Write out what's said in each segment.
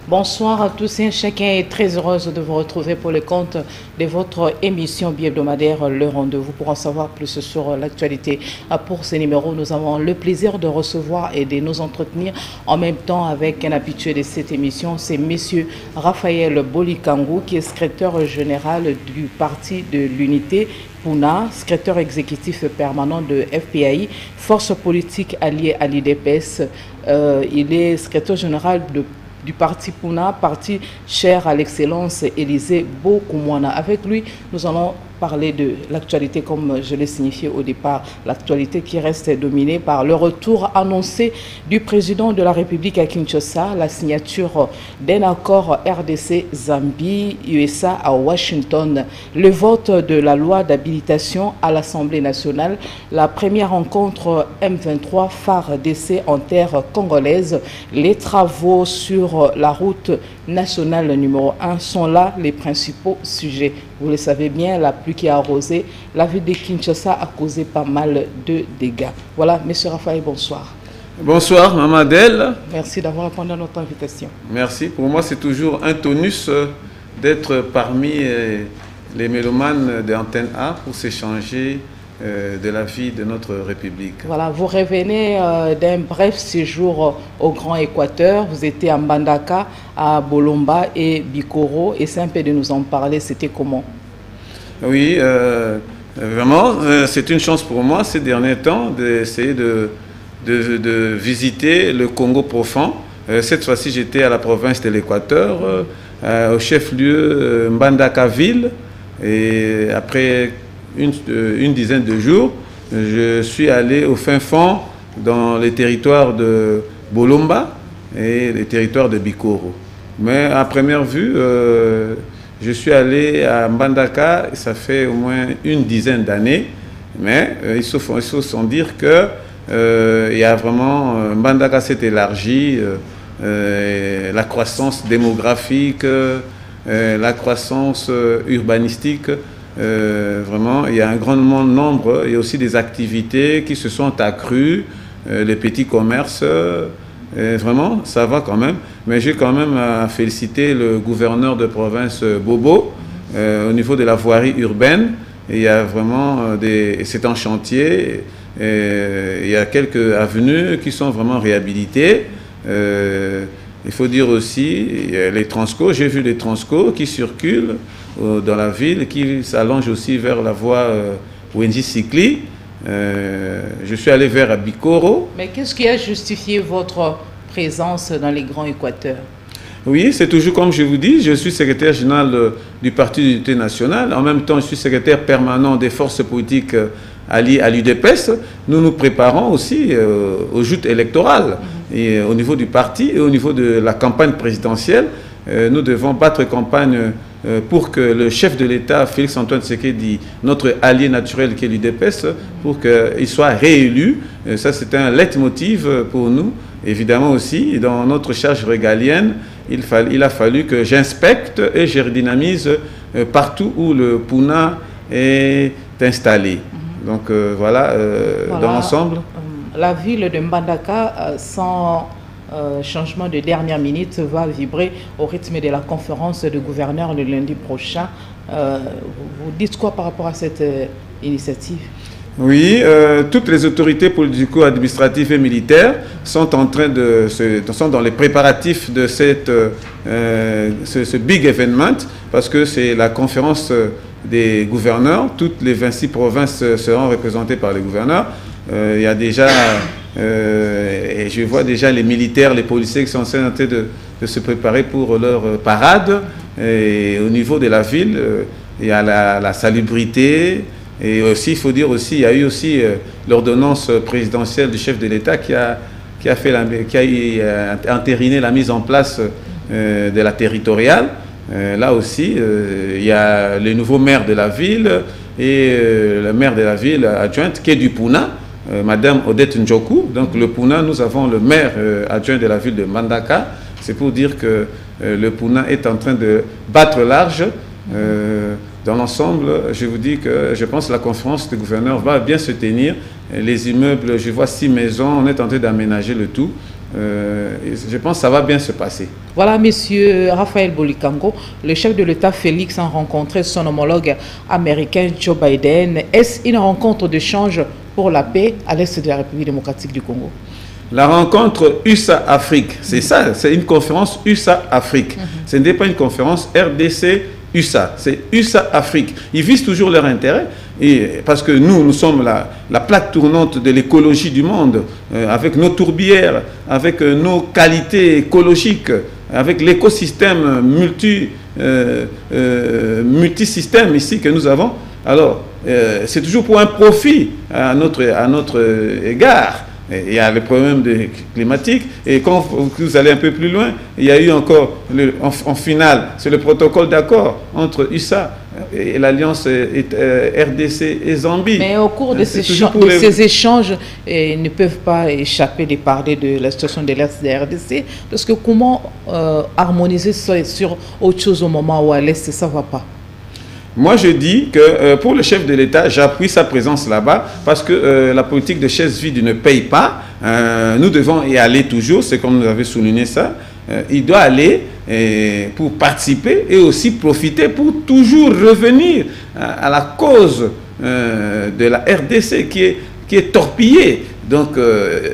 Bonsoir à tous et chacun est très heureuse de vous retrouver pour le compte de votre émission bi-hebdomadaire Le Rendez-vous. Pour en savoir plus sur l'actualité, pour ce numéro, nous avons le plaisir de recevoir et de nous entretenir en même temps avec un habitué de cette émission, c'est Monsieur Raphaël Bolikangou, qui est secrétaire général du Parti de l'Unité Puna, secrétaire exécutif permanent de FPAI, force politique alliée à l'UDPS. Il est secrétaire général du parti Puna, parti cher à l'excellence Élisée Bokoumouana. Avec lui, nous allons parler de l'actualité, comme je l'ai signifié au départ, l'actualité qui reste dominée par le retour annoncé du président de la République à Kinshasa, la signature d'un accord RDC-Zambie-USA à Washington, le vote de la loi d'habilitation à l'Assemblée nationale, la première rencontre M23 FARDC en terre congolaise, les travaux sur la route nationale numéro 1 sont là les principaux sujets. Vous le savez bien, la pluie qui a arrosé la ville de Kinshasa a causé pas mal de dégâts. Voilà, Monsieur Raphaël, bonsoir. Bonsoir, Maman Adèle. Merci d'avoir répondu à notre invitation. Merci. Pour moi, c'est toujours un tonus d'être parmi les mélomanes d'Antenne A pour s'échanger de la vie de notre République. Voilà, vous revenez d'un bref séjour au Grand Équateur. Vous étiez à Mbandaka, à Bolomba et Bikoro. Et c'est un peu de nous en parler. C'était comment? Oui, vraiment, c'est une chance pour moi ces derniers temps d'essayer de visiter le Congo profond. Cette fois-ci, j'étais à la province de l'Équateur, au chef-lieu Mbandaka-Ville. Et après une dizaine de jours, je suis allé au fin fond dans les territoires de Bolomba et les territoires de Bikoro. Mais à première vue, je suis allé à Mbandaka, ça fait au moins une dizaine d'années, mais il faut s'en dire que il y a vraiment, Mbandaka s'est élargi, la croissance démographique, la croissance urbanistique. Vraiment, il y a un grand nombre, il y a aussi des activités qui se sont accrues, les petits commerces, vraiment, ça va quand même. Mais j'ai quand même à féliciter le gouverneur de province Bobo au niveau de la voirie urbaine. Il y a vraiment c'est en chantier, il y a quelques avenues qui sont vraiment réhabilitées. Il faut dire aussi, les Transco, j'ai vu les Transco qui circulent dans la ville, qui s'allongent aussi vers la voie Wendy Sikli. Je suis allé vers Bikoro. Mais qu'est-ce qui a justifié votre présence dans les Grands Équateurs? Oui, c'est toujours comme je vous dis, je suis secrétaire général du Parti d'Unité nationale. En même temps, je suis secrétaire permanent des forces politiques alliées à l'UDPS. Nous nous préparons aussi aux joutes électorales. Et au niveau du parti et au niveau de la campagne présidentielle, nous devons battre campagne pour que le chef de l'État, Félix-Antoine Tshisekedi, notre allié naturel qui est l'UDPS, pour qu'il soit réélu. Ça, c'est un leitmotiv pour nous. Évidemment aussi, dans notre charge régalienne, il a fallu que j'inspecte et je redynamise partout où le Puna est installé. Donc voilà, dans l'ensemble. La ville de Mbandaka, sans changement de dernière minute, va vibrer au rythme de la conférence de gouverneurs le lundi prochain. Vous dites quoi par rapport à cette initiative? Oui, toutes les autorités politico-administratives et militaires sont en train sont dans les préparatifs de ce big événement, parce que c'est la conférence des gouverneurs. Toutes les 26 provinces seront représentées par les gouverneurs. Il y a déjà, et je vois déjà les militaires, les policiers qui sont en train de se préparer pour leur parade. Et au niveau de la ville, il y a la salubrité. Et aussi, il faut dire aussi, il y a eu aussi l'ordonnance présidentielle du chef de l'État qui a entériné la mise en place de la territoriale. Là aussi, il y a le nouveau maire de la ville et le maire de la ville adjointe qui est du Puna, Madame Odette Njoku. Donc le Puna, nous avons le maire adjoint de la ville de Mbandaka. C'est pour dire que le Puna est en train de battre large. Dans l'ensemble, je vous dis que je pense que la conférence des gouverneurs va bien se tenir. Les immeubles, je vois 6 maisons, on est en train d'aménager le tout. je pense que ça va bien se passer. Voilà, monsieur Raphaël Bolikango, le chef de l'État Félix a rencontré son homologue américain Joe Biden. Est-ce une rencontre de change pour la paix à l'est de la République démocratique du Congo? La rencontre USA-Afrique, c'est ça, c'est une conférence USA-Afrique. Ce n'est pas une conférence RDC-USA, c'est USA-Afrique. Ils visent toujours leur intérêt, parce que nous sommes la plaque tournante de l'écologie du monde, avec nos tourbières, avec nos qualités écologiques, avec l'écosystème multisystème ici que nous avons. Alors, c'est toujours pour un profit à notre égard. Il y a le problème climatique, et quand vous allez un peu plus loin, il y a eu encore, en finale, c'est le protocole d'accord entre USA et l'alliance RDC et Zambie. Mais au cours de ces échanges, ils ne peuvent pas échapper de parler de la situation de l'Est de la RDC, parce que comment harmoniser sur autre chose au moment où à l'Est, ça ne va pas? Moi, je dis que pour le chef de l'État, j'appuie sa présence là-bas parce que la politique de chaise vide ne paye pas. Nous devons y aller toujours, c'est comme nous avez souligné ça. Il doit aller pour participer et aussi profiter pour toujours revenir à la cause de la RDC qui est torpillée. Donc,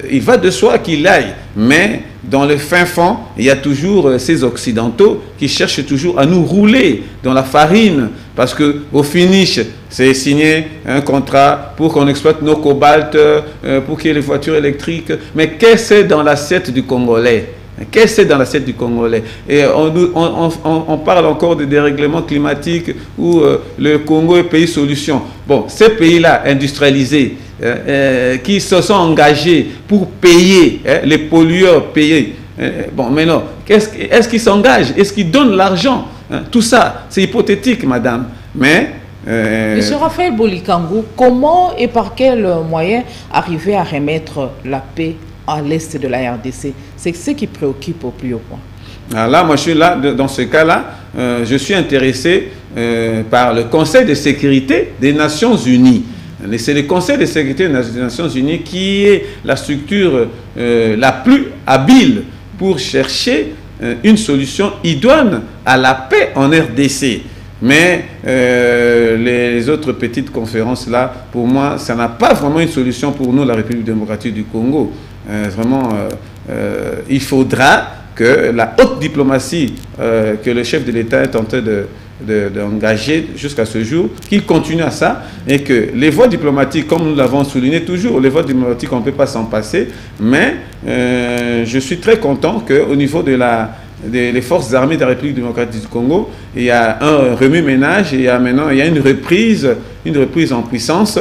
il va de soi qu'il aille, mais dans le fin fond, il y a toujours ces Occidentaux qui cherchent toujours à nous rouler dans la farine, parce qu'au finish, c'est signer un contrat pour qu'on exploite nos cobaltes, pour qu'il y ait les voitures électriques. Mais qu'est-ce que c'est dans l'assiette du Congolais? Qu'est-ce que c'est dans l'assiette du Congolais? Et on parle encore de dérèglement climatique où le Congo est pays solution. Bon, ces pays-là industrialisés, qui se sont engagés pour payer, les pollueurs payer. Bon, mais non, est-ce qu'ils s'engagent? Est-ce qu'ils donnent l'argent? Tout ça, c'est hypothétique, madame. Mais... Monsieur Raphaël Bolikango, comment et par quels moyens arriver à remettre la paix à l'est de la RDC? C'est ce qui préoccupe au plus haut point. Alors là, moi, je suis là, dans ce cas-là, je suis intéressé par le Conseil de sécurité des Nations Unies. C'est le Conseil de sécurité des Nations Unies qui est la structure la plus habile pour chercher une solution idoine à la paix en RDC. Mais les autres petites conférences là, pour moi, ça n'a pas vraiment une solution pour nous, la République démocratique du Congo. Vraiment, il faudra que la haute diplomatie que le chef de l'État est en train d'engager jusqu'à ce jour, qu'il continue à ça, et que les voies diplomatiques, comme nous l'avons souligné toujours, les voies diplomatiques, on ne peut pas s'en passer, mais je suis très content qu'au niveau des forces armées de la République démocratique du Congo, il y a un remue-ménage, et maintenant il y a une reprise en puissance.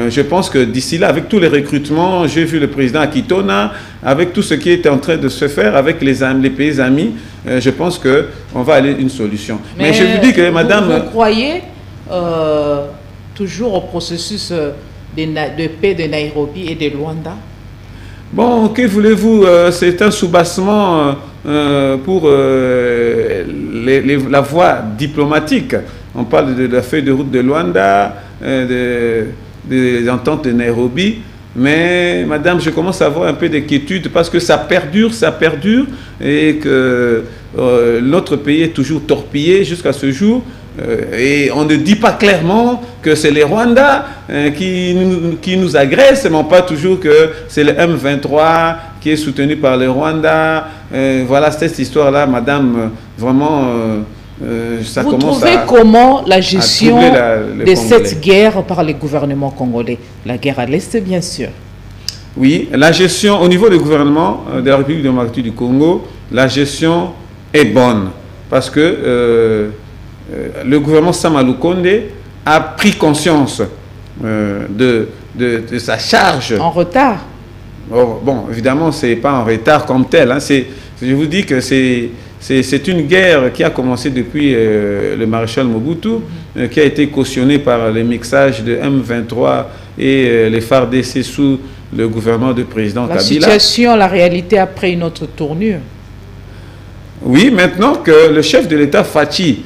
Je pense que d'ici là, avec tous les recrutements, j'ai vu le président à Kitona, avec tout ce qui est en train de se faire avec les pays amis, je pense qu'on va aller à une solution. Mais je vous dis que, madame... Vous croyez toujours au processus de paix de Nairobi et de Luanda? Bon, que voulez-vous? C'est un soubassement pour la voie diplomatique. On parle de la feuille de route de Luanda, des ententes de Nairobi, mais madame, je commence à avoir un peu d'inquiétude parce que ça perdure, et que notre pays est toujours torpillé jusqu'à ce jour, et on ne dit pas clairement que c'est les Rwandais qui nous agressent, mais pas toujours que c'est le M23 qui est soutenu par les Rwandais. Voilà cette histoire-là, madame, vraiment... ça vous commence trouvez comment la gestion de cette guerre par les gouvernements congolais? La guerre à l'Est, bien sûr. Oui, la gestion au niveau du gouvernement de la République démocratique du Congo, la gestion est bonne. Parce que le gouvernement Sama Lukonde a pris conscience de sa charge. En retard? Oh, bon, évidemment, ce n'est pas en retard comme tel. Hein. Je vous dis que c'est une guerre qui a commencé depuis le maréchal Mobutu, qui a été cautionnée par les mixages de M23 et les FARDC sous le gouvernement du président Kabila. La situation, la réalité a pris une autre tournure. Oui, maintenant que le chef de l'État Fachi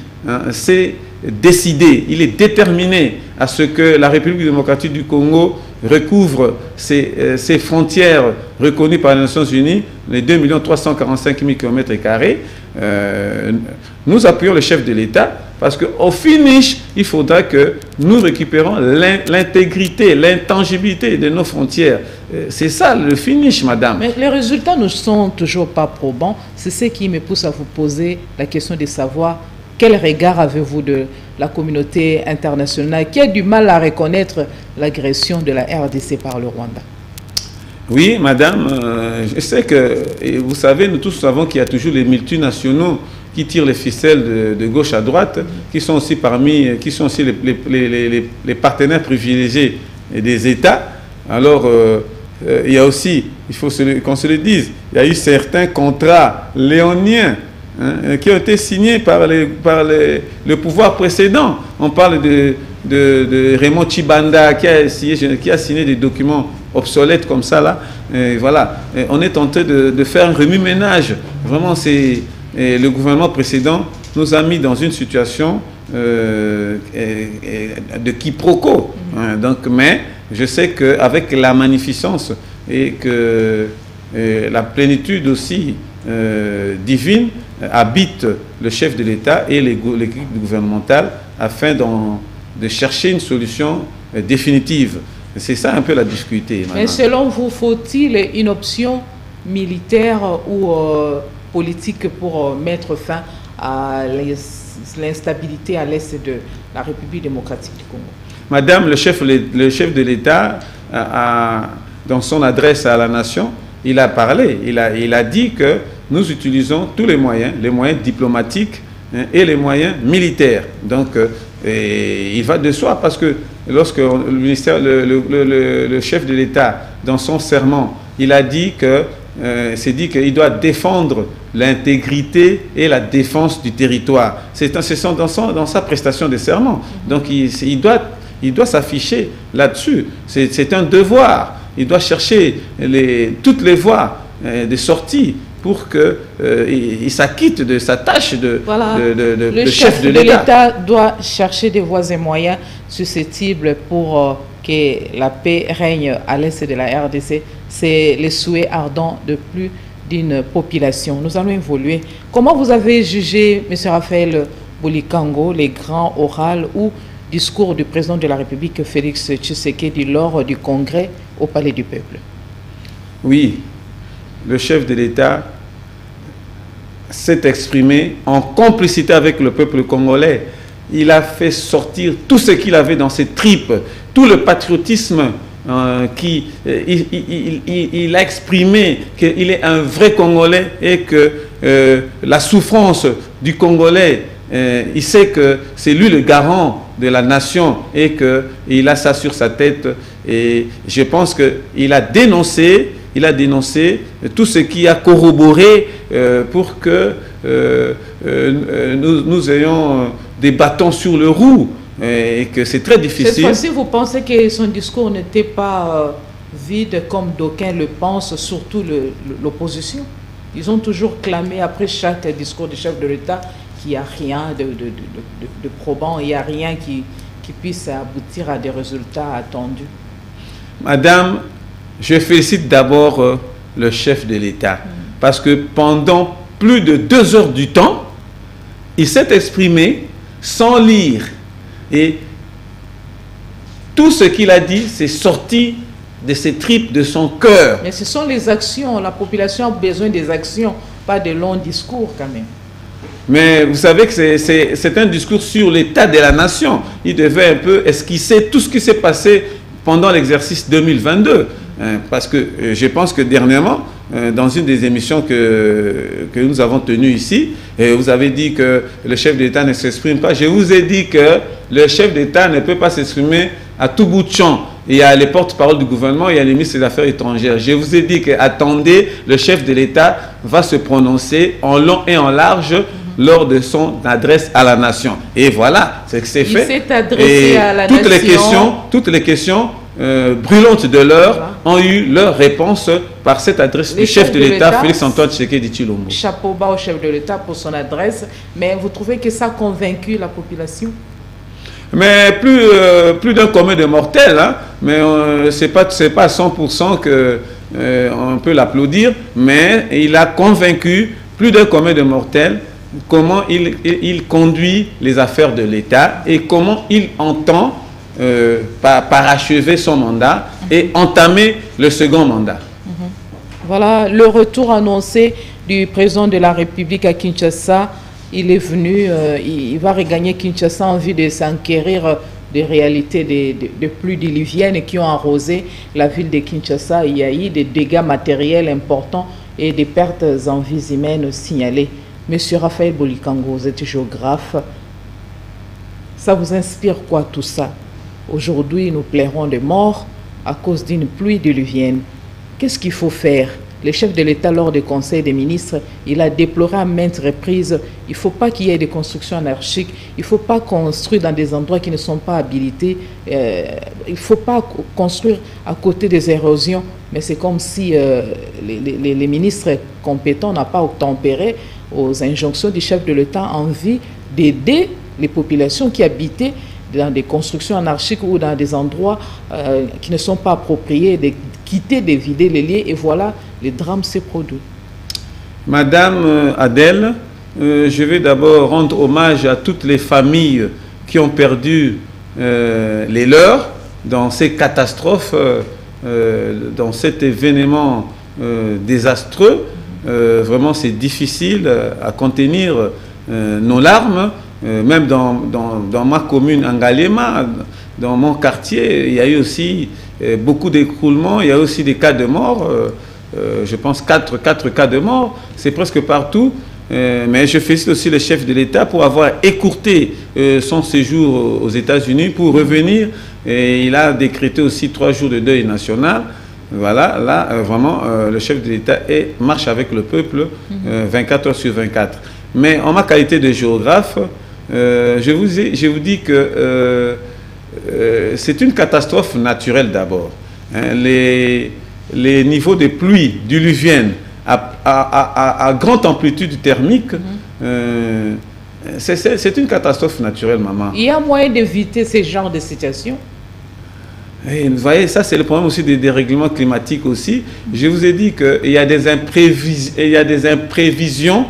s'est décidé, il est déterminé à ce que la République démocratique du Congo recouvre ces frontières reconnues par les Nations Unies, les 2 345 000 km², nous appuyons le chef de l'État parce qu'au finish, il faudra que nous récupérons l'intégrité, l'intangibilité de nos frontières. C'est ça le finish, madame. Mais les résultats ne sont toujours pas probants. C'est ce qui me pousse à vous poser la question de savoir quel regard avez-vous de la communauté internationale qui a du mal à reconnaître l'agression de la RDC par le Rwanda. Oui, madame, je sais que, et vous savez, nous tous savons qu'il y a toujours les multinationaux qui tirent les ficelles de gauche à droite, qui sont aussi les partenaires privilégiés des États. Alors, il y a aussi, il faut qu'on se le dise, il y a eu certains contrats léoniens qui ont été signés par le pouvoir précédent. On parle de Raymond Chibanda qui a signé des documents obsolètes comme ça là. Et voilà, et on est en train de faire un remue-ménage. Vraiment, le gouvernement précédent nous a mis dans une situation de quiproquo. Donc, mais je sais qu'avec la magnificence et que la plénitude aussi divine habite le chef de l'État et l'équipe gouvernementale afin de chercher une solution définitive. C'est ça un peu la difficulté. Mais selon vous, faut-il une option militaire ou politique pour mettre fin à l'instabilité à l'est de la République démocratique du Congo? Madame, le chef de l'État, dans son adresse à la nation, il a parlé, il a dit que nous utilisons tous les moyens diplomatiques et les moyens militaires. Donc, il va de soi parce que lorsque le chef de l'État, dans son serment, il a dit qu'il doit défendre l'intégrité et la défense du territoire. C'est dans sa prestation de serment. Donc, il doit s'afficher là-dessus. C'est un devoir. Il doit chercher toutes les voies de sortie pour qu'il s'acquitte de sa tâche de chef de l'État. Doit chercher des voies et moyens susceptibles pour que la paix règne à l'est de la RDC. C'est le souhait ardent de plus d'une population. Nous allons évoluer. Comment vous avez jugé, M. Raphaël Boulikango, les grands orales ou discours du président de la République, Félix Tshisekedi, lors du congrès au Palais du Peuple? Oui, le chef de l'État s'est exprimé en complicité avec le peuple congolais. Il a fait sortir tout ce qu'il avait dans ses tripes, tout le patriotisme il a exprimé qu'il est un vrai Congolais et que la souffrance du Congolais, il sait que c'est lui le garant de la nation et qu'il a ça sur sa tête. Et je pense qu'il a dénoncé tout ce qui a corroboré pour que nous ayons des bâtons sur le roue et que c'est très difficile. Cette fois-ci, vous pensez que son discours n'était pas vide comme d'aucuns le pensent, surtout l'opposition? Ils ont toujours clamé après chaque discours du chef de l'État qu'il n'y a rien de probant, il n'y a rien qui puisse aboutir à des résultats attendus. Madame, je félicite d'abord le chef de l'État parce que pendant plus de 2 heures du temps, il s'est exprimé sans lire. Et tout ce qu'il a dit, c'est sorti de ses tripes, de son cœur. Mais ce sont les actions. La population a besoin des actions, pas de longs discours quand même. Mais vous savez que c'est un discours sur l'état de la nation. Il devait un peu esquisser tout ce qui s'est passé pendant l'exercice 2022. Parce que je pense que dernièrement, dans une des émissions que nous avons tenues ici, vous avez dit que le chef d'État ne s'exprime pas. Je vous ai dit que le chef d'État ne peut pas s'exprimer à tout bout de champ. Il y a les porte-parole du gouvernement, il y a les ministres des Affaires étrangères. Je vous ai dit que, attendez, le chef de l'État va se prononcer en long et en large lors de son adresse à la nation. Et voilà, c'est que c'est fait. Il s'est adressé à la nation. Toutes les questions brûlantes de l'heure ont eu leur réponse par cette adresse du chef de l'État, Félix-Antoine Tshisekedi Tshilombo. Chapeau bas au chef de l'État pour son adresse, mais vous trouvez que ça a convaincu la population? Mais plus d'un commun de mortels, hein, mais c'est pas à 100% que on peut l'applaudir, mais il a convaincu plus d'un commun de mortels comment il conduit les affaires de l'État et comment il entend parachever son mandat et entamer le second mandat. Voilà le retour annoncé du président de la République à Kinshasa. Il est venu, il va regagner Kinshasa en vue de s'enquérir des réalités des pluies diluviennes qui ont arrosé la ville de Kinshasa. Il y a eu des dégâts matériels importants et des pertes en vies humaines signalées. Monsieur Raphaël Bolikango, vous êtes géographe. Ça vous inspire quoi tout ça? Aujourd'hui, nous plairons de morts à cause d'une pluie diluvienne. Qu'est-ce qu'il faut faire? Le chef de l'État, lors du Conseil des ministres, il a déploré à maintes reprises, il ne faut pas qu'il y ait des constructions anarchiques, il ne faut pas construire dans des endroits qui ne sont pas habilités, il ne faut pas construire à côté des érosions. Mais c'est comme si les ministres compétents n'ont pas obtempéré aux injonctions du chef de l'État en vue d'aider les populations qui habitaient dans des constructions anarchiques ou dans des endroits qui ne sont pas appropriés, de quitter, de vider les lieux, et voilà, le drame s'est produit. Madame Adèle, je vais d'abord rendre hommage à toutes les familles qui ont perdu les leurs dans ces catastrophes, dans cet événement désastreux. Vraiment, c'est difficile à contenir nos larmes. Même dans ma commune, Angalema, dans mon quartier, il y a eu aussi beaucoup d'écroulements, il y a aussi des cas de mort, je pense 4 cas de mort, c'est presque partout. Mais je félicite aussi le chef de l'État pour avoir écourté son séjour aux États-Unis pour revenir. Et il a décrété aussi 3 jours de deuil national. Voilà, là, vraiment, le chef de l'État marche avec le peuple 24 heures sur 24. Mais en ma qualité de géographe, je vous dis que c'est une catastrophe naturelle d'abord. Hein, les niveaux de pluie diluvienne à grande amplitude thermique, c'est une catastrophe naturelle, maman. Il y a moyen d'éviter ce genre de situation? Et vous voyez, ça c'est le problème aussi des dérèglements climatiques aussi. Je vous ai dit qu'il y a des imprévisions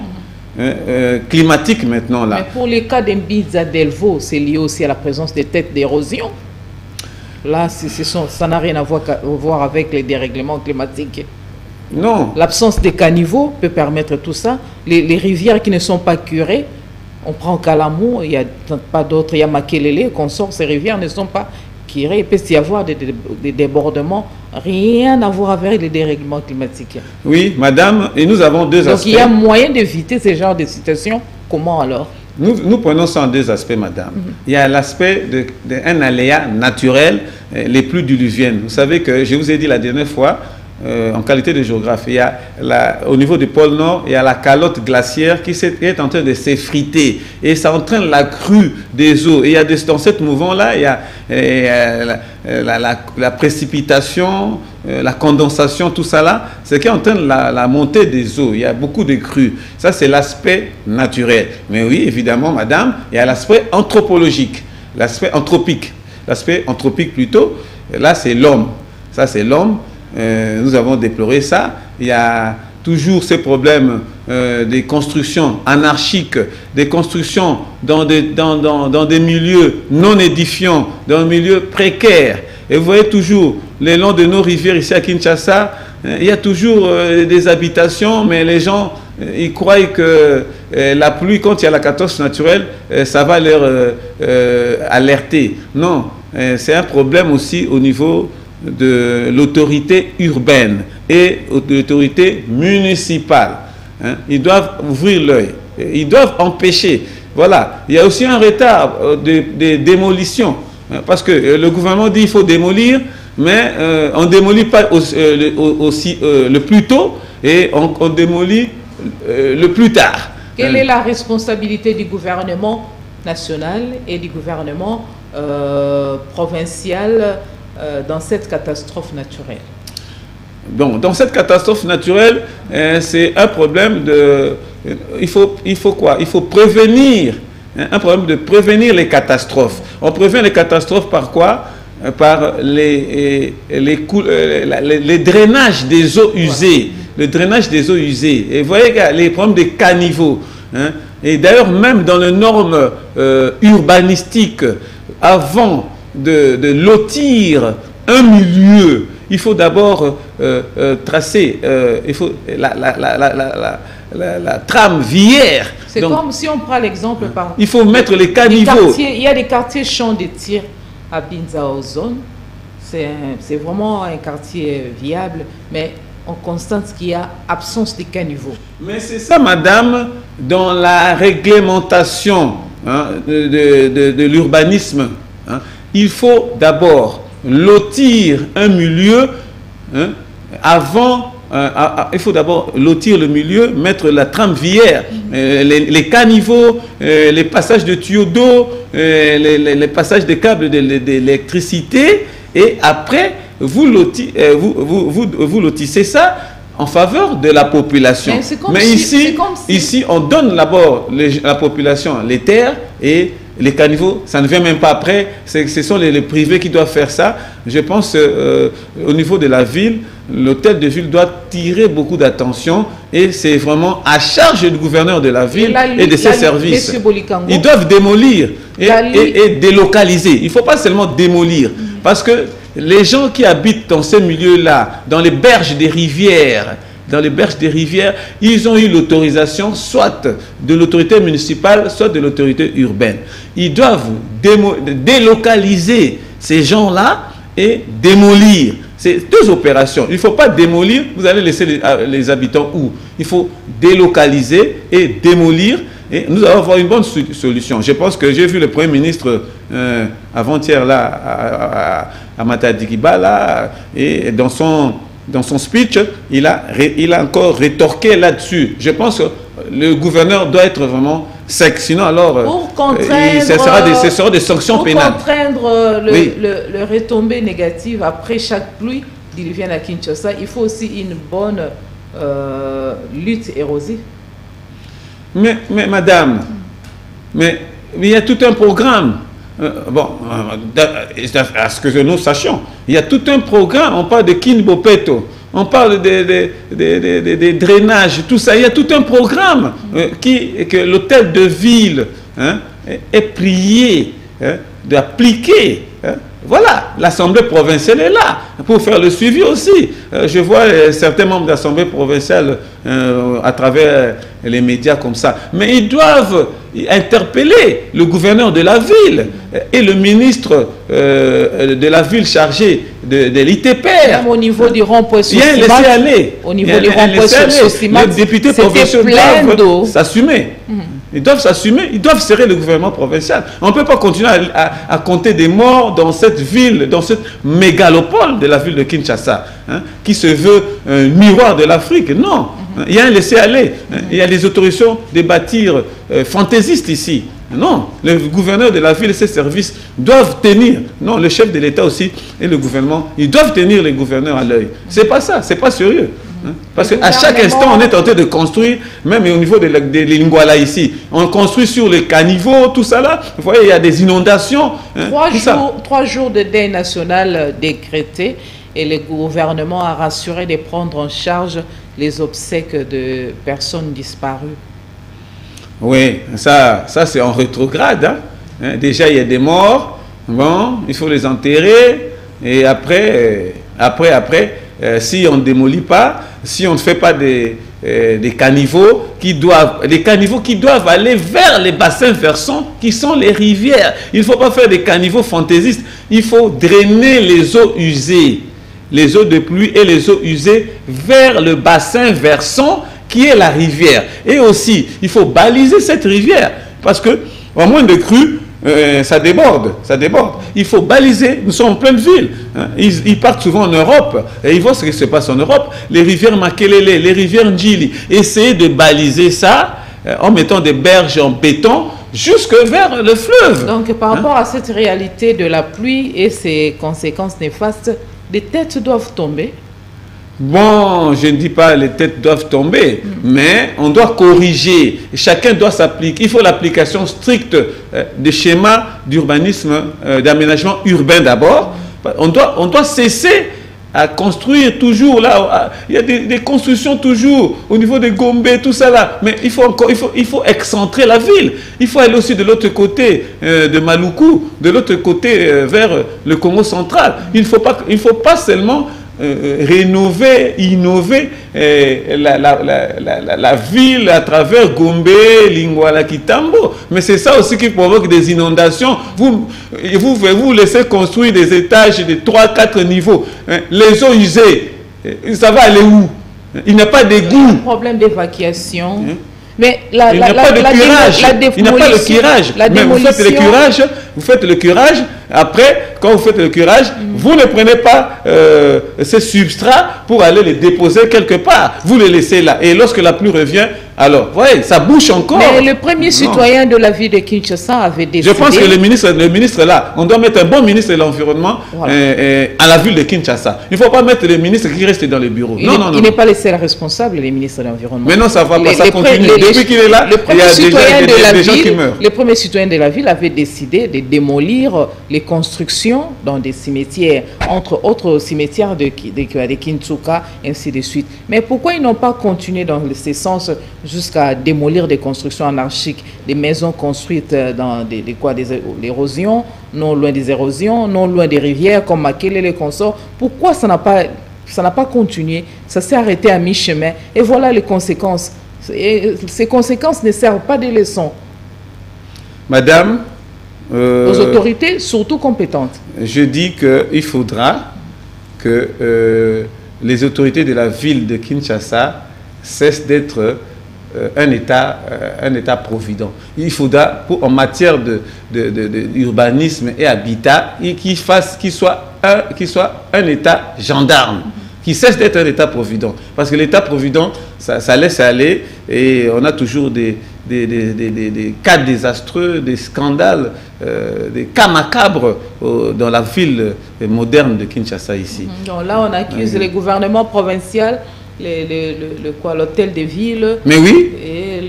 climatique maintenant là. Mais pour les cas d'Mbinza Delvaux, c'est lié aussi à la présence des têtes d'érosion. Là, ça n'a rien à voir avec les dérèglements climatiques. Non. L'absence des caniveaux peut permettre tout ça. Les rivières qui ne sont pas curées, on prend Kalamou, il n'y a pas d'autres, il y a Makelele, consorts, ces rivières ne sont pas curées. Il peut y avoir des débordements, rien à voir avec les dérèglements climatiques. Oui, madame, et nous avons deux aspects. Donc il y a moyen d'éviter ce genre de situation. Comment alors? Nous prenons ça en 2 aspects, madame. Il y a l'aspect d'un aléa naturel, les pluies diluviennes. Vous savez que je vous ai dit la dernière fois, en qualité de géographe, il y a au niveau du pôle Nord, il y a la calotte glaciaire qui est en train de s'effriter et ça entraîne la crue des eaux. Et il y a dans cette mouvement-là, il y a la précipitation, la condensation, tout ça là, c'est qui entraîne la montée des eaux. Il y a beaucoup de crues. Ça, c'est l'aspect naturel. Mais oui, évidemment, madame, il y a l'aspect anthropologique, l'aspect anthropique. L'aspect anthropique plutôt, là, c'est l'homme. Ça, c'est l'homme. Nous avons déploré ça. Il y a toujours ces problèmes des constructions anarchiques, des constructions dans des milieux non édifiants, dans des milieux précaires. Et vous voyez toujours, le long de nos rivières ici à Kinshasa, il y a toujours des habitations, mais les gens, ils croient que la pluie, quand il y a la catastrophe naturelle, ça va leur alerter. Non, c'est un problème aussi au niveau de l'autorité urbaine et de l'autorité municipale. Hein. Ils doivent ouvrir l'œil, ils doivent empêcher. Voilà, il y a aussi un retard de démolition, hein, parce que le gouvernement dit qu'il faut démolir, mais on ne démolit pas aussi le plus tôt et on démolit le plus tard. Quelle est la responsabilité du gouvernement national et du gouvernement provincial dans cette catastrophe naturelle? Bon, dans cette catastrophe naturelle, c'est un problème de... Il faut quoi? Il faut prévenir hein, un problème de prévenir les catastrophes. On prévient les catastrophes par quoi? Par les drainages des eaux usées. Le drainage des eaux usées. Et vous voyez les problèmes des caniveaux. Hein. Et d'ailleurs, même dans les normes urbanistiques, avant de lotir un milieu, il faut d'abord tracer il faut la trame viaire. C'est comme si on prend l'exemple par... Il faut mettre les caniveaux. Il y a des quartiers champs de tir à Binzao Zone. C'est vraiment un quartier viable, mais on constate qu'il y a absence de caniveaux. Mais c'est ça, madame, dans la réglementation hein, de l'urbanisme. Hein, il faut d'abord lotir un milieu hein, avant... il faut d'abord lotir le milieu, mettre la trame vière, les caniveaux, les passages de tuyaux d'eau, les passages de câbles d'électricité, et après, vous lotissez ça en faveur de la population. Mais ici, on donne d'abord la population les terres et les caniveaux, ça ne vient même pas après. Ce sont les privés qui doivent faire ça. Je pense au niveau de la ville, l'hôtel de ville doit tirer beaucoup d'attention et c'est vraiment à charge du gouverneur de la ville et de ses services. Ils doivent démolir et délocaliser. Il ne faut pas seulement démolir parce que les gens qui habitent dans ces milieux-là, dans les berges des rivières, ils ont eu l'autorisation soit de l'autorité municipale, soit de l'autorité urbaine. Ils doivent délocaliser ces gens-là et démolir. C'est deux opérations. Il ne faut pas démolir, vous allez laisser les habitants où? Il faut délocaliser et démolir. Et nous allons avoir une bonne solution. Je pense que j'ai vu le Premier ministre avant-hier là, à Matadikiba, là, et dans son speech, il a encore rétorqué là-dessus. Je pense que le gouverneur doit être vraiment sec, sinon alors ce sera des sanctions pénales. Pour contraindre le retombée négative après chaque pluie diluvienne à Kinshasa, il faut aussi une bonne lutte érosive. Mais madame, mais il y a tout un programme. À ce que nous sachions, il y a tout un programme. On parle de Kinbopeto, on parle des drainages, tout ça. Il y a tout un programme que l'hôtel de ville est prié d'appliquer. Voilà, l'Assemblée provinciale est là pour faire le suivi aussi. Je vois certains membres de l'Assemblée provinciale à travers les médias comme ça. Mais ils doivent interpeller le gouverneur de la ville et le ministre de la ville chargé de l'ITPR. Même au niveau du rond-point Bien laisser aller. Au niveau du rond-point les députés provinciaux doivent s'assumer. Ils doivent s'assumer, ils doivent serrer le gouvernement provincial. On ne peut pas continuer à compter des morts dans cette ville, dans cette mégalopole de la ville de Kinshasa, qui se veut un miroir de l'Afrique. Non, il y a un laisser-aller. Il y a des autorisations de bâtir fantaisistes ici. Non, le gouverneur de la ville et ses services doivent tenir. Non, le chef de l'État aussi et le gouvernement, ils doivent tenir les gouverneurs à l'œil. C'est pas ça, c'est pas sérieux. Parce qu'à chaque instant, on est tenté de construire, même au niveau des Lingwala ici, on construit sur les caniveaux, tout ça là. Vous voyez, il y a des inondations. 3 jours de deuil national décrété et le gouvernement a rassuré de prendre en charge les obsèques de personnes disparues. Oui, ça c'est en rétrograde. Déjà, il y a des morts. Bon, il faut les enterrer. Et après, si on ne démolit pas, si on ne fait pas des caniveaux qui doivent aller vers les bassins versants qui sont les rivières. Il ne faut pas faire des caniveaux fantaisistes. Il faut drainer les eaux usées, les eaux de pluie et les eaux usées vers le bassin versant qui est la rivière. Et aussi, il faut baliser cette rivière parce que en moins de crues, ça déborde. Il faut baliser. Nous sommes en pleine ville. Ils partent souvent en Europe et ils voient ce qui se passe en Europe. Les rivières Makelele, les rivières Ndjili. Essayez de baliser ça en mettant des berges en béton jusque vers le fleuve. Donc, par rapport à cette réalité de la pluie et ses conséquences néfastes, des têtes doivent tomber. Bon, je ne dis pas les têtes doivent tomber, mais on doit corriger. Chacun doit s'appliquer. Il faut l'application stricte des schémas d'urbanisme, d'aménagement urbain d'abord. On doit cesser à construire toujours là. Il y a des constructions toujours au niveau de Gombe, tout ça là. Mais il faut excentrer la ville. Il faut aller aussi de l'autre côté de Maluku, de l'autre côté vers le Congo central. Il ne faut pas seulement rénover, innover la ville à travers Gombe, Lingwala, Kitambo. Mais c'est ça aussi qui provoque des inondations. Vous laissez construire des étages de 3-4 niveaux. Les eaux usées, ça va aller où? Il n'y a pas d'égout. Problème d'évacuation. Mais il n'y a pas de curage. Il n'y a pas de curage. Mais vous faites le curage. Après, quand vous faites le curage, vous ne prenez pas ces substrats pour aller les déposer quelque part. Vous les laissez là. Et lorsque la pluie revient, alors, vous voyez, ça bouge encore. Mais le premier citoyen de la ville de Kinshasa avait décidé... Je pense que le ministre là, on doit mettre un bon ministre de l'Environnement à la ville de Kinshasa. Il ne faut pas mettre le ministre qui reste dans le bureau. Il n'est pas le seul responsable, les ministres de l'Environnement. Mais non, ça va pas, ça continue. Depuis qu'il est là, il y a des gens qui meurent. Le premier citoyen de la ville avait décidé de démolir les constructions dans des cimetières, entre autres cimetières de Kintsuka, ainsi de suite. Mais pourquoi ils n'ont pas continué dans ce sens jusqu'à démolir des constructions anarchiques, des maisons construites dans l'érosion, non loin des érosions, non loin des rivières comme Makele et les consorts? Pourquoi ça n'a pas continué? Ça s'est arrêté à mi-chemin et voilà les conséquences. Et ces conséquences ne servent pas de leçons. Madame, aux autorités, surtout compétentes. Je dis qu'il faudra que les autorités de la ville de Kinshasa cessent d'être un État provident. Il faudra, en matière d'urbanisme et habitat, qu'il soit un État gendarme, qui cesse d'être un État provident. Parce que l'État provident, ça laisse aller, et on a toujours des cas désastreux, des scandales, des cas macabres dans la ville moderne de Kinshasa ici. Donc là, on accuse les gouvernements provinciaux, l'hôtel de ville, mais oui, et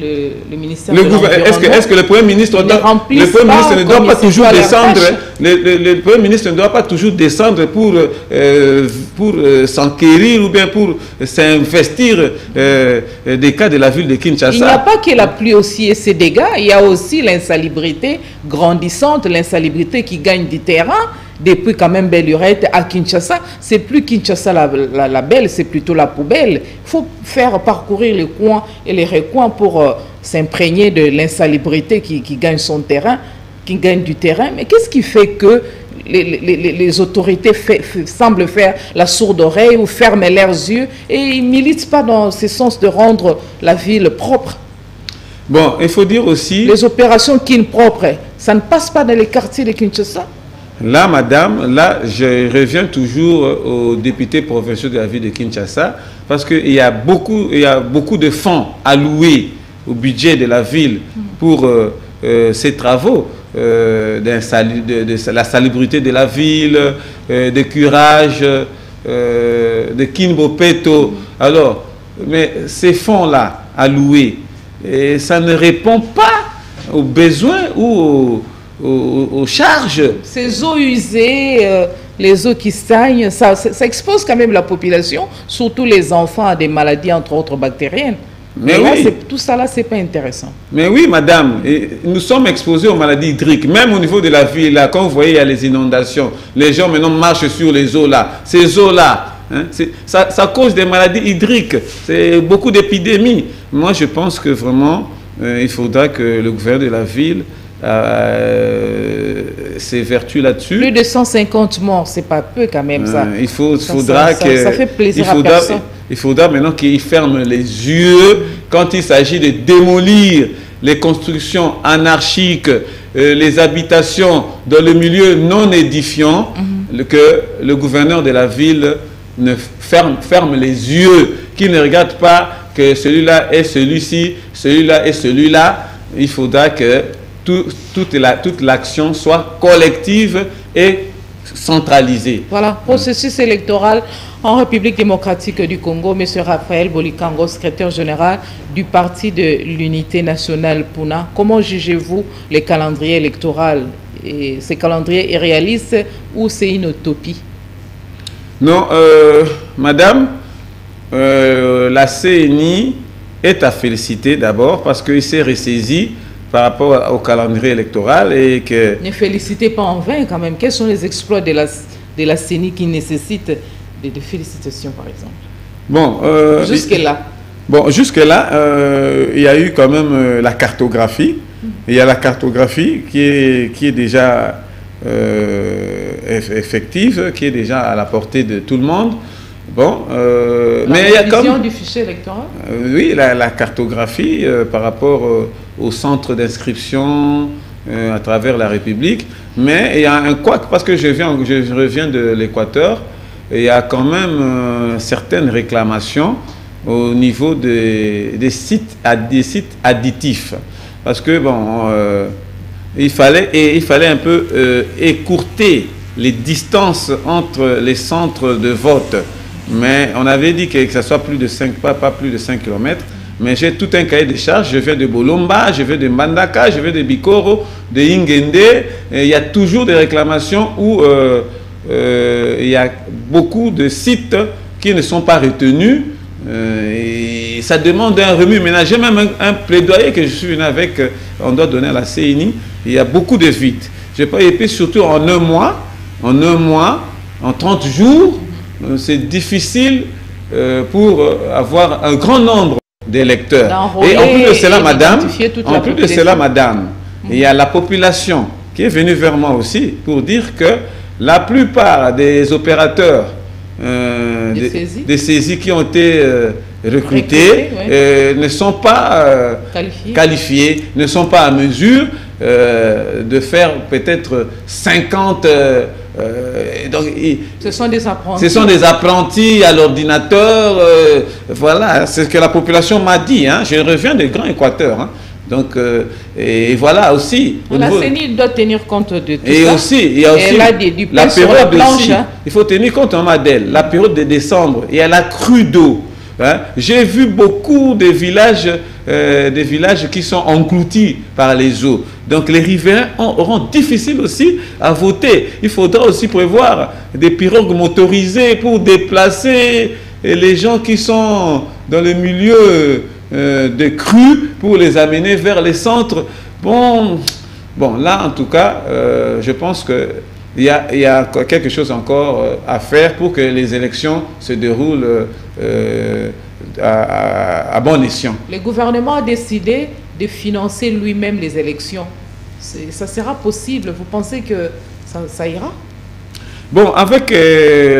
le ministère de l'Environnement. Est-ce que le Premier ministre ne doit pas toujours descendre? Le Premier ministre ne doit pas toujours descendre pour s'enquérir ou bien pour s'investir des cas de la ville de Kinshasa? Il n'y a pas que la pluie aussi et ses dégâts, il y a aussi l'insalubrité grandissante, l'insalubrité qui gagne du terrain. Depuis quand même Bellurette à Kinshasa, c'est plus Kinshasa la belle, c'est plutôt la poubelle. Il faut faire parcourir les coins et les recoins pour s'imprégner de l'insalubrité qui gagne son terrain, qui gagne du terrain. Mais qu'est-ce qui fait que les autorités semblent faire la sourde oreille ou ferment leurs yeux et ils ne militent pas dans ce sens de rendre la ville propre? Bon, il faut dire aussi... Les opérations Kin propres, ça ne passe pas dans les quartiers de Kinshasa? Là, madame, là, je reviens toujours aux députés provinciaux de la ville de Kinshasa, parce qu'il y a beaucoup de fonds alloués au budget de la ville pour ces travaux, de la salubrité de la ville, de curage, de Kinbopeto. Alors, mais ces fonds-là alloués, et ça ne répond pas aux besoins ou aux charges. Ces eaux usées, les eaux qui saignent, ça expose quand même la population, surtout les enfants, à des maladies entre autres bactériennes. Mais là, oui, tout ça là, c'est pas intéressant. Mais oui, madame, nous sommes exposés aux maladies hydriques. Même au niveau de la ville, là, quand vous voyez, il y a les inondations. Les gens maintenant marchent sur les eaux là. Ces eaux là, hein, ça cause des maladies hydriques. C'est beaucoup d'épidémies. Moi, je pense que vraiment, il faudra que le gouverneur de la ville s'évertue là-dessus. Plus de 150 morts, c'est pas peu quand même ça. Ça fait plaisir à personne. Il faudra maintenant qu'il ferme les yeux quand il s'agit de démolir les constructions anarchiques, les habitations dans le milieu non édifiant, que le gouverneur de la ville ne ferme les yeux, qu'il ne regarde pas que celui-là est celui-ci, celui-là est celui-là. Il faudra que toute l'action soit collective et centralisé. Voilà, processus électoral en République démocratique du Congo. M. Raphaël Bolikango, secrétaire général du Parti de l'Unité nationale Puna. Comment jugez-vous les calendriers électoraux? Et ces calendriers est réaliste ou c'est une utopie? Non, madame, la CNI est à féliciter d'abord parce qu'il s'est ressaisi par rapport au calendrier électoral et que... Ne félicitez pas en vain quand même. Quels sont les exploits de la CENI qui nécessitent de félicitations par exemple? Bon, jusque-là. Bon, jusque-là, il y a eu quand même la cartographie. Il y a la cartographie qui est déjà effective, qui est déjà à la portée de tout le monde. Bon, mais il y a comme... La du fichier électoral? Oui, la cartographie par rapport au centre d'inscription à travers la République. Mais il y a un couac, parce que je reviens de l'Équateur, il y a quand même certaines réclamations au niveau des sites additifs. Parce que, bon, il fallait un peu écourter les distances entre les centres de vote. Mais on avait dit que ça soit plus de 5 pas, pas plus de 5 km. Mais j'ai tout un cahier de charges. Je viens de Bolomba, je viens de Mbandaka, je viens de Bikoro, de Ingende. Et il y a toujours des réclamations où il y a beaucoup de sites qui ne sont pas retenus. Et ça demande un remue-ménage. J'ai même un plaidoyer que je suis venu avec, on doit donner à la CNI. Il y a beaucoup de vides. Et puis surtout en un mois, en 30 jours, c'est difficile pour avoir un grand nombre d'électeurs. Et en plus de cela, madame, il y a la population qui est venue vers moi aussi pour dire que la plupart des opérateurs des saisies qui ont été recrutés ne sont pas qualifiés, ne sont pas à mesure de faire peut-être 50... donc, ce sont des apprentis. Ce sont des apprentis à l'ordinateur. Voilà, c'est ce que la population m'a dit. Hein. Je reviens des Grands Équateurs. Hein. Donc, et voilà aussi. La CENI doit tenir compte de tout et ça. Aussi, il y a aussi la période aussi. Hein. Il faut tenir compte en Madel. La période de décembre, il y a la crue d'eau. Hein. J'ai vu beaucoup de villages qui sont engloutis par les eaux. Donc les riverains auront difficile aussi à voter. Il faudra aussi prévoir des pirogues motorisées pour déplacer les gens qui sont dans le milieu de crues pour les amener vers les centres. Bon, là en tout cas, je pense qu'il y a quelque chose encore à faire pour que les élections se déroulent à bon escient. Le gouvernement a décidé de financer lui-même les élections. Ça sera possible? Vous pensez que ça ira? Bon, avec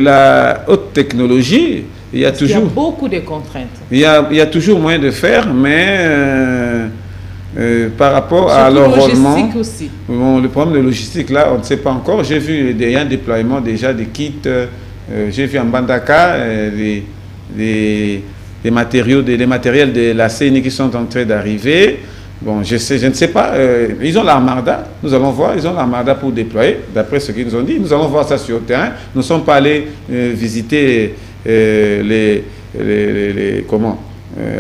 la haute technologie, il y a beaucoup de contraintes. Il y a toujours moyen de faire, mais par rapport à l'enrôlement, bon, le problème de logistique, là, on ne sait pas encore. J'ai vu un déploiement déjà des kits. J'ai vu en Mbandaka les matériels de la CENI qui sont en train d'arriver. Bon, je ne sais pas. Ils ont l'armada. Nous allons voir. Ils ont l'armada pour déployer, d'après ce qu'ils nous ont dit. Nous allons voir ça sur le terrain. Nous ne sommes pas allés visiter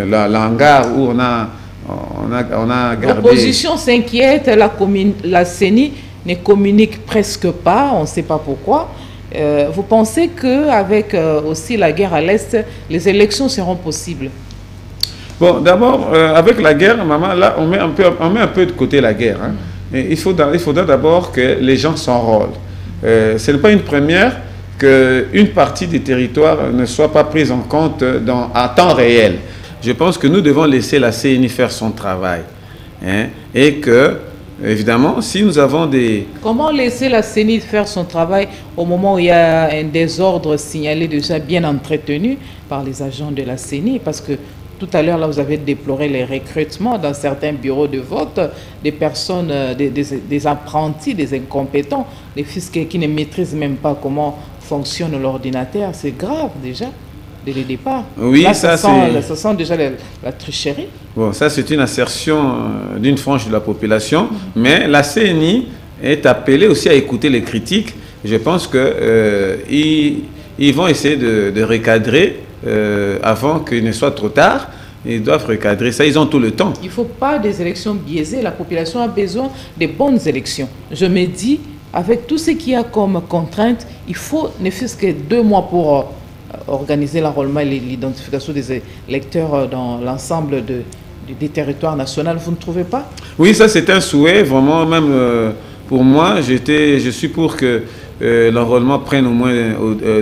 l'hangar où on a gardé. L'opposition s'inquiète. La CENI ne communique presque pas. On ne sait pas pourquoi. Vous pensez qu'avec aussi la guerre à l'Est, les élections seront possibles? Bon, d'abord, avec la guerre, maman, là, on met un peu de côté la guerre. Hein. Et il faudra d'abord que les gens s'enrôlent. Ce n'est pas une première qu'une partie des territoires ne soit pas prise en compte à temps réel. Je pense que nous devons laisser la CNI faire son travail. Hein, et que, évidemment, si nous avons des... Comment laisser la CENI faire son travail au moment où il y a un désordre signalé déjà bien entretenu par les agents de la CENI? Parce que tout à l'heure, là, vous avez déploré les recrutements dans certains bureaux de vote, des personnes, des apprentis, des incompétents, des fils qui ne maîtrisent même pas comment fonctionne l'ordinateur. C'est grave déjà, dès le départ. Oui, là, ça sent déjà la tricherie. Bon, ça c'est une assertion d'une frange de la population, mais la CNI est appelée aussi à écouter les critiques je pense que ils vont essayer de recadrer avant qu'il ne soit trop tard. Ils doivent recadrer ça, ils ont tout le temps. Il ne faut pas des élections biaisées, la population a besoin de bonnes élections. Je me dis, avec tout ce qu'il y a comme contrainte, il faut ne fût-ce que 2 mois pour organiser l'enrôlement et l'identification des électeurs dans l'ensemble des territoires nationaux. Vous ne trouvez pas? Oui, ça c'est un souhait, vraiment, même pour moi, je suis pour que l'enrôlement prenne au moins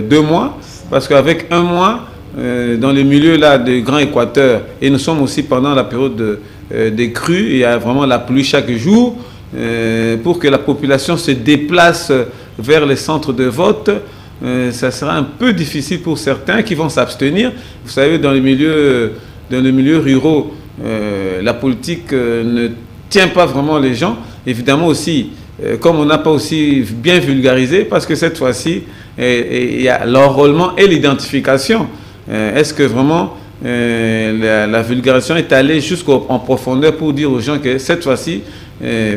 2 mois, parce qu'avec 1 mois, dans les milieux là de Grand Équateur, et nous sommes aussi pendant la période des crues, il y a vraiment la pluie chaque jour, pour que la population se déplace vers les centres de vote, ça sera un peu difficile pour certains qui vont s'abstenir. Vous savez, dans les milieux ruraux, la politique ne tient pas vraiment les gens. Évidemment aussi, comme on n'a pas aussi bien vulgarisé, parce que cette fois-ci, il y a l'enrôlement et l'identification. Est-ce que vraiment la vulgarisation est allée jusqu'en profondeur pour dire aux gens que cette fois-ci,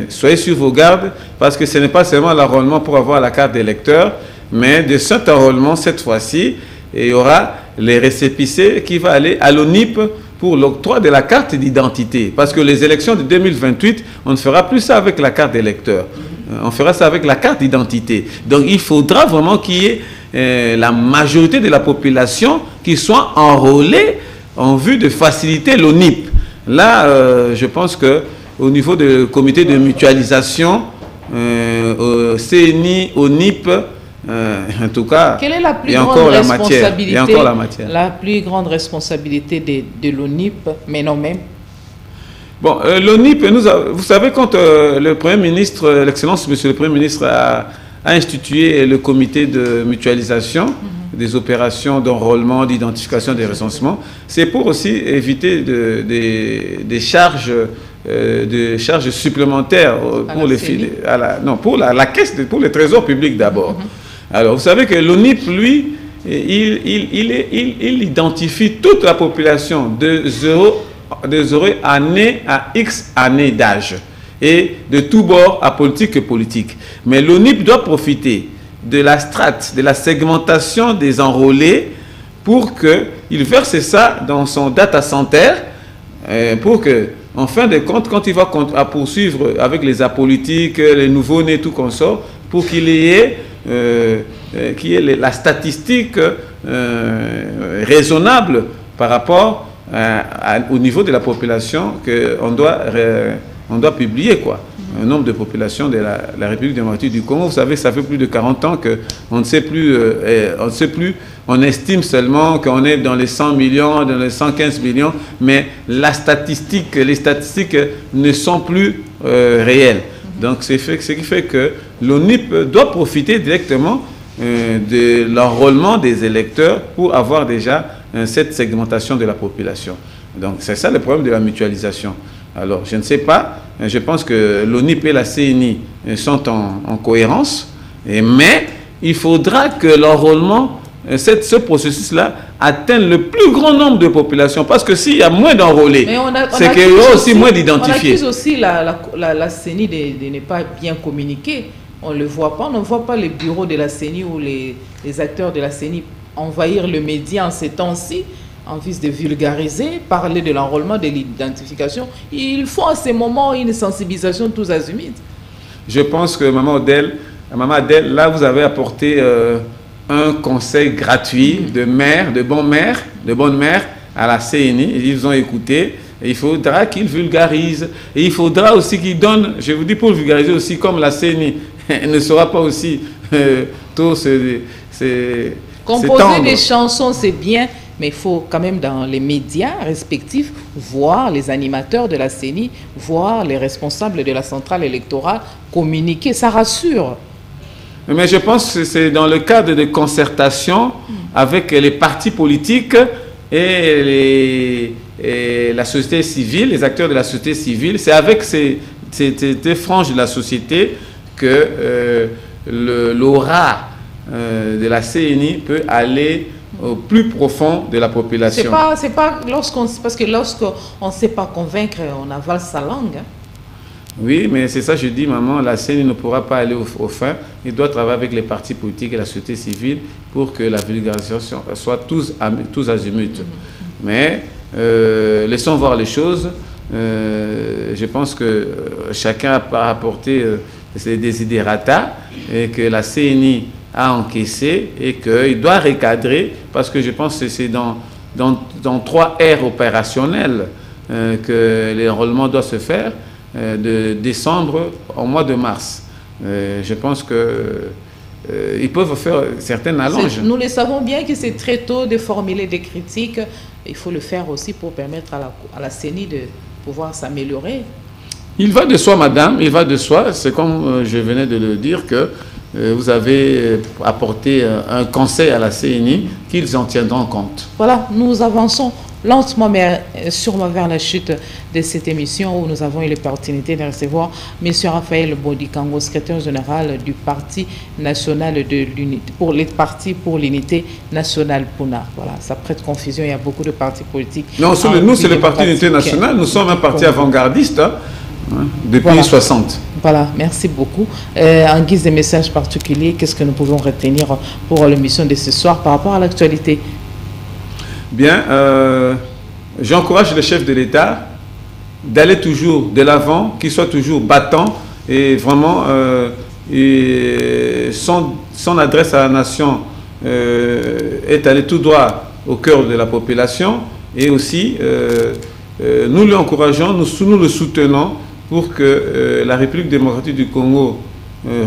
soyez sur vos gardes, parce que ce n'est pas seulement l'enrôlement pour avoir la carte d'électeur, mais de cet enrôlement, cette fois-ci, il y aura les récépissés qui vont aller à l'ONIP pour l'octroi de la carte d'identité. Parce que les élections de 2028, on ne fera plus ça avec la carte d'électeur. On fera ça avec la carte d'identité. Donc il faudra vraiment qu'il y ait la majorité de la population qui soit enrôlée en vue de faciliter l'ONIP. Là, je pense qu'au niveau du comité de mutualisation, CNI, ONIP, en tout cas, quelle est la plus il y a grande encore responsabilité, il y a encore la matière. La plus grande responsabilité de l'ONIP, mais non même. Bon, l'ONIP, vous savez, quand le Premier ministre, l'Excellence, Monsieur le Premier ministre, a institué le comité de mutualisation des opérations d'enrôlement, d'identification, des recensements, c'est pour aussi éviter des charges supplémentaires pour la caisse, pour le trésor public d'abord. Alors, vous savez que l'ONIP, lui, il identifie toute la population de 0 année à X années d'âge et de tous bords à politique et politique. Mais l'ONIP doit profiter de la strate, de la segmentation des enrôlés pour qu'il verse ça dans son data center pour que, en fin de compte, quand il va poursuivre avec les apolitiques, les nouveaux-nés, tout consort, pour qu'il y ait la statistique raisonnable par rapport au niveau de la population qu'on doit publier, quoi. Un nombre de population de la République démocratique du Congo. Vous savez, ça fait plus de 40 ans qu'on ne sait plus, on estime seulement qu'on est dans les 100 millions, dans les 115 millions, mais les statistiques ne sont plus réelles. Donc, c'est ce qui fait que l'ONIP doit profiter directement de l'enrôlement des électeurs pour avoir déjà cette segmentation de la population. Donc, c'est ça le problème de la mutualisation. Alors, je ne sais pas, je pense que l'ONIP et la CNI sont en cohérence, mais il faudra que l'enrôlement, ce processus-là, atteigne le plus grand nombre de populations, parce que s'il y a moins d'enrôlés, c'est qu'il y aura aussi moins d'identifiés. On accuse aussi la CNI de ne pas bien communiquer. On ne le voit pas, on ne voit pas les bureaux de la CNI ou les acteurs de la CNI envahir le média en ces temps-ci, en vue de vulgariser, parler de l'enrôlement, de l'identification. Il faut à ces moments une sensibilisation tous azimuts. Je pense que Maman Adèle, là vous avez apporté un conseil gratuit de bonnes mères à la CNI. Ils ont écouté. Et il faudra qu'ils vulgarisent. Et il faudra aussi qu'ils donnent, je vous dis pour vulgariser aussi, comme la CNI ne sera pas aussi tout composer des chansons, c'est bien. Mais il faut quand même dans les médias respectifs voir les animateurs de la CENI, voir les responsables de la centrale électorale communiquer, ça rassure. Mais je pense que c'est dans le cadre de concertation avec les partis politiques et la société civile, les acteurs de la société civile. C'est avec ces franges de la société que l'aura de la CENI peut aller au plus profond de la population. C'est pas parce que lorsqu'on ne sait pas convaincre, on avale sa langue. Hein. Oui, mais c'est ça, je dis, maman, la CENI ne pourra pas aller au fin. Il doit travailler avec les partis politiques et la société civile pour que la vulgarisation soit tous azimuts. Mais laissons voir les choses. Je pense que chacun a apporté ses desiderata et que la CENI a encaissé et qu'il doit recadrer parce que je pense que c'est dans 3 aires opérationnelles que l'enrôlement doit se faire de décembre au mois de mars. Je pense que ils peuvent faire certaines allonges. Nous le savons bien que c'est très tôt de formuler des critiques. Il faut le faire aussi pour permettre à la CENI de pouvoir s'améliorer. Il va de soi, madame, il va de soi. C'est comme je venais de le dire que vous avez apporté un conseil à la CENI qu'ils en tiendront compte. Voilà, nous avançons lentement mais sûrement vers la chute de cette émission où nous avons eu l'opportunité de recevoir M. Raphaël Bodikango, secrétaire général du Parti national de l'unité, pour l'unité nationale PUNA. Voilà, ça prête confusion, il y a beaucoup de partis politiques. Non, nous c'est le Parti unité nationale, nous sommes un parti avant-gardiste depuis voilà. 60. Voilà, merci beaucoup. En guise de message particulier, qu'est-ce que nous pouvons retenir pour l'émission de ce soir par rapport à l'actualité? Bien, j'encourage le chef de l'État d'aller toujours de l'avant, qu'il soit toujours battant et vraiment son adresse à la nation est aller tout droit au cœur de la population et aussi nous l'encourageons, nous le soutenons pour que la République démocratique du Congo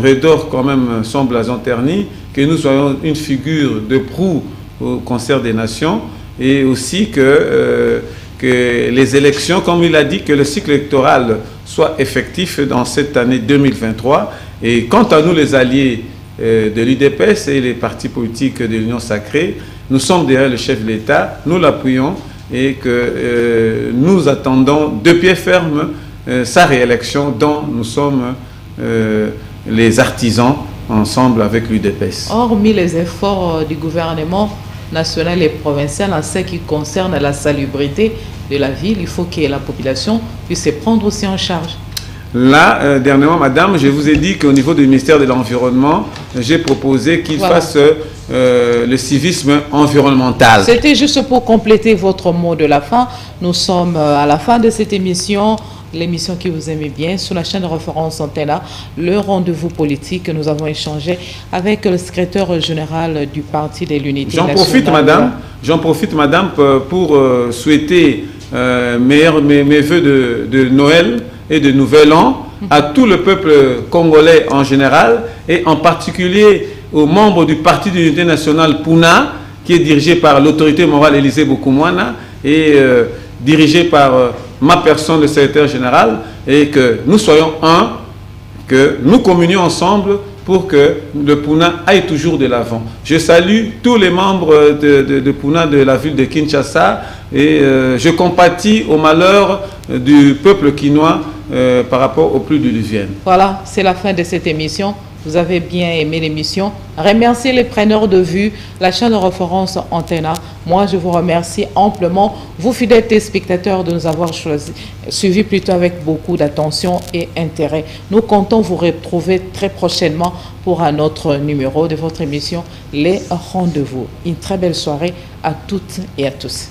redore quand même son blason terni, que nous soyons une figure de proue au concert des nations et aussi que les élections, comme il a dit, que le cycle électoral soit effectif dans cette année 2023. Et quant à nous, les alliés de l'UDPS et les partis politiques de l'Union sacrée, nous sommes derrière le chef de l'État, nous l'appuyons et que nous attendons de pied ferme sa réélection dont nous sommes les artisans ensemble avec l'UDPS. Hormis les efforts du gouvernement national et provincial en ce qui concerne la salubrité de la ville, il faut que la population puisse se prendre aussi en charge. Là, dernièrement, madame, je vous ai dit qu'au niveau du ministère de l'Environnement, j'ai proposé qu'il fasse le civisme environnemental. C'était juste pour compléter votre mot de la fin. Nous sommes à la fin de cette émission. L'émission qui vous aimez bien, sur la chaîne de référence Antena, le rendez-vous politique. Nous avons échangé avec le secrétaire général du Parti de l'Unité nationale. J'en profite, madame, pour souhaiter mes voeux de Noël et de Nouvel An à tout le peuple congolais en général et en particulier aux membres du Parti de l'Unité nationale PUNA, qui est dirigé par l'autorité morale Élisée Bokoumouana et dirigé par ma personne, le secrétaire général, et que nous soyons un, que nous communions ensemble pour que le PUNA aille toujours de l'avant. Je salue tous les membres de PUNA de la ville de Kinshasa et je compatis au malheur du peuple quinois par rapport aux pluies diluviennes. Voilà, c'est la fin de cette émission. Vous avez bien aimé l'émission. Remerciez les preneurs de vue, la chaîne de référence Antena. Moi, je vous remercie amplement, vous fidèles téléspectateurs, de nous avoir suivis plutôt avec beaucoup d'attention et intérêt. Nous comptons vous retrouver très prochainement pour un autre numéro de votre émission Les Rendez-vous. Une très belle soirée à toutes et à tous.